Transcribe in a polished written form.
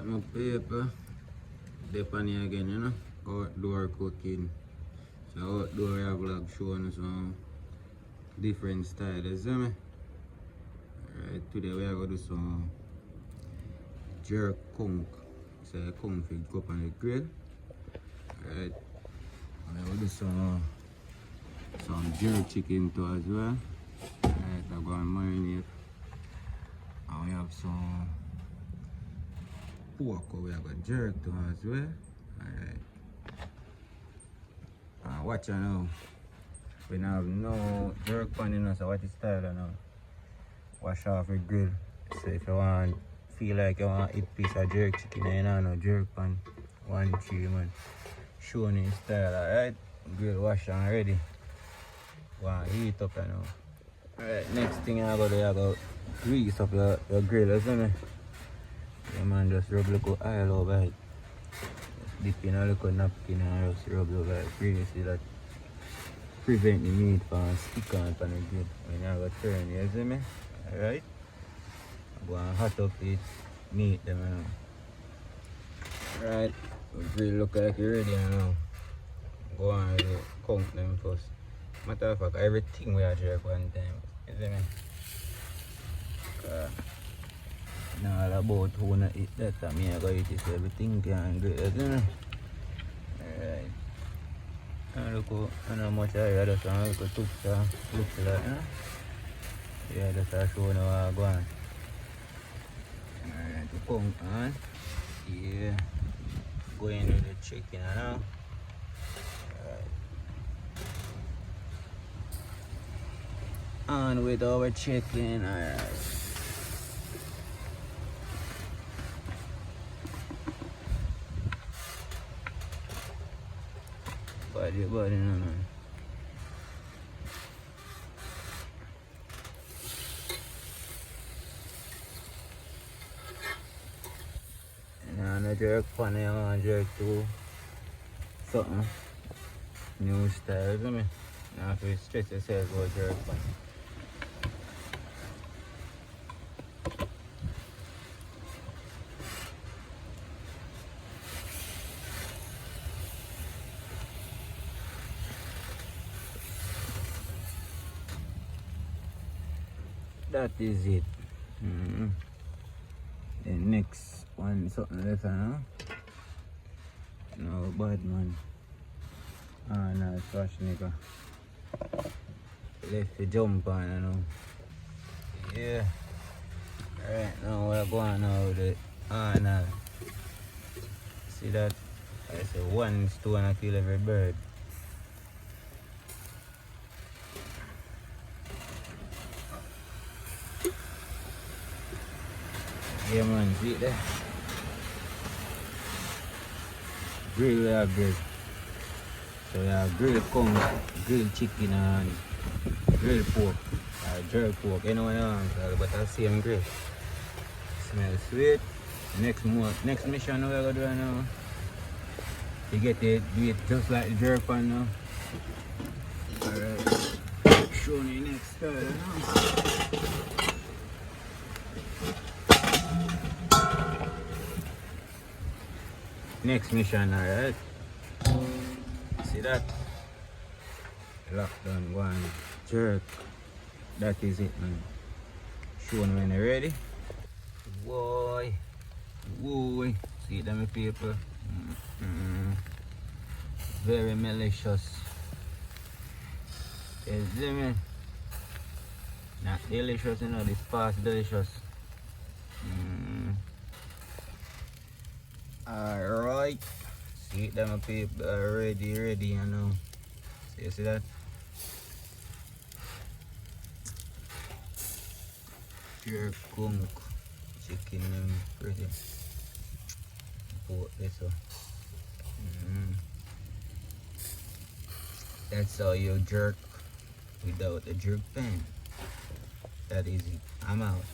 my paper. Dip on here again, you know. Outdoor cooking. So outdoor I vlog showing some different styles, you see me? Alright, today we are going to do some jerk conch. So conch we go up on the grill. Alright. And I will do some jerk chicken too as well. Alright, I'm going to marinate. And we have some pork we have got jerk too as well. Alright. Watch out now. We now have no jerk pan in us, so watch the style now. Wash off your grill. So if you feel like you want to eat a piece of jerk chicken, you know no jerk pan. 1 3 man. Showing you style, alright? Grill wash and ready. Want to heat up now. Alright, next thing I go do, I go grease up your grill, isn't it? Yeah man, just rub a little oil over it. Just dip in a little napkin and just rub over it. Grease that prevent the meat from sticking on the grill. When I go turn, you see me? Alright? I'm going to hot up it meat them now. Right, the grill look like it's ready now. Go on with the conch them first. Matter of fact, everything we are jerk one time. You see me? Now all about who wanna eat that, I mean I gotta eat this everything can grill, you know? Alright. And look how much I just want to look looks like, you know? Yeah, that's a show now I go on. Alright, the conch on. Yeah. Going with the chicken now. Alright. On with our chicken, alright. Body, no man. And I jerk pan, I want to jerk to something new style, isn't it? Now if you stretch yourself, go jerk pan. That is it. The next one, something left now. No bad man. No, trash nigga. Left the jump on, you know. Yeah. Alright, now we're going now with it. No. See that? I say 1 stone I kill every bird. Yeah man, see it there? Grill we have grill. So we have grilled conch, grilled chicken and grilled pork. Jerk pork, you know what I want, but the same grill. Smells sweet. Next mission we're gonna do now. You get it, do it just like the jerk pan now. Alright. Showing you next style now. Next mission, alright. See that? Lockdown one jerk. That is it, man. Showing when you're ready. Boy. Whoa. See them people. Very malicious. You see me? Not delicious, you know, this past delicious. Alright, see them people are ready, you know. So you see that? Pure conch chicken them pretty. Put this up. That's how you jerk without a jerk pan. That is it. I'm out.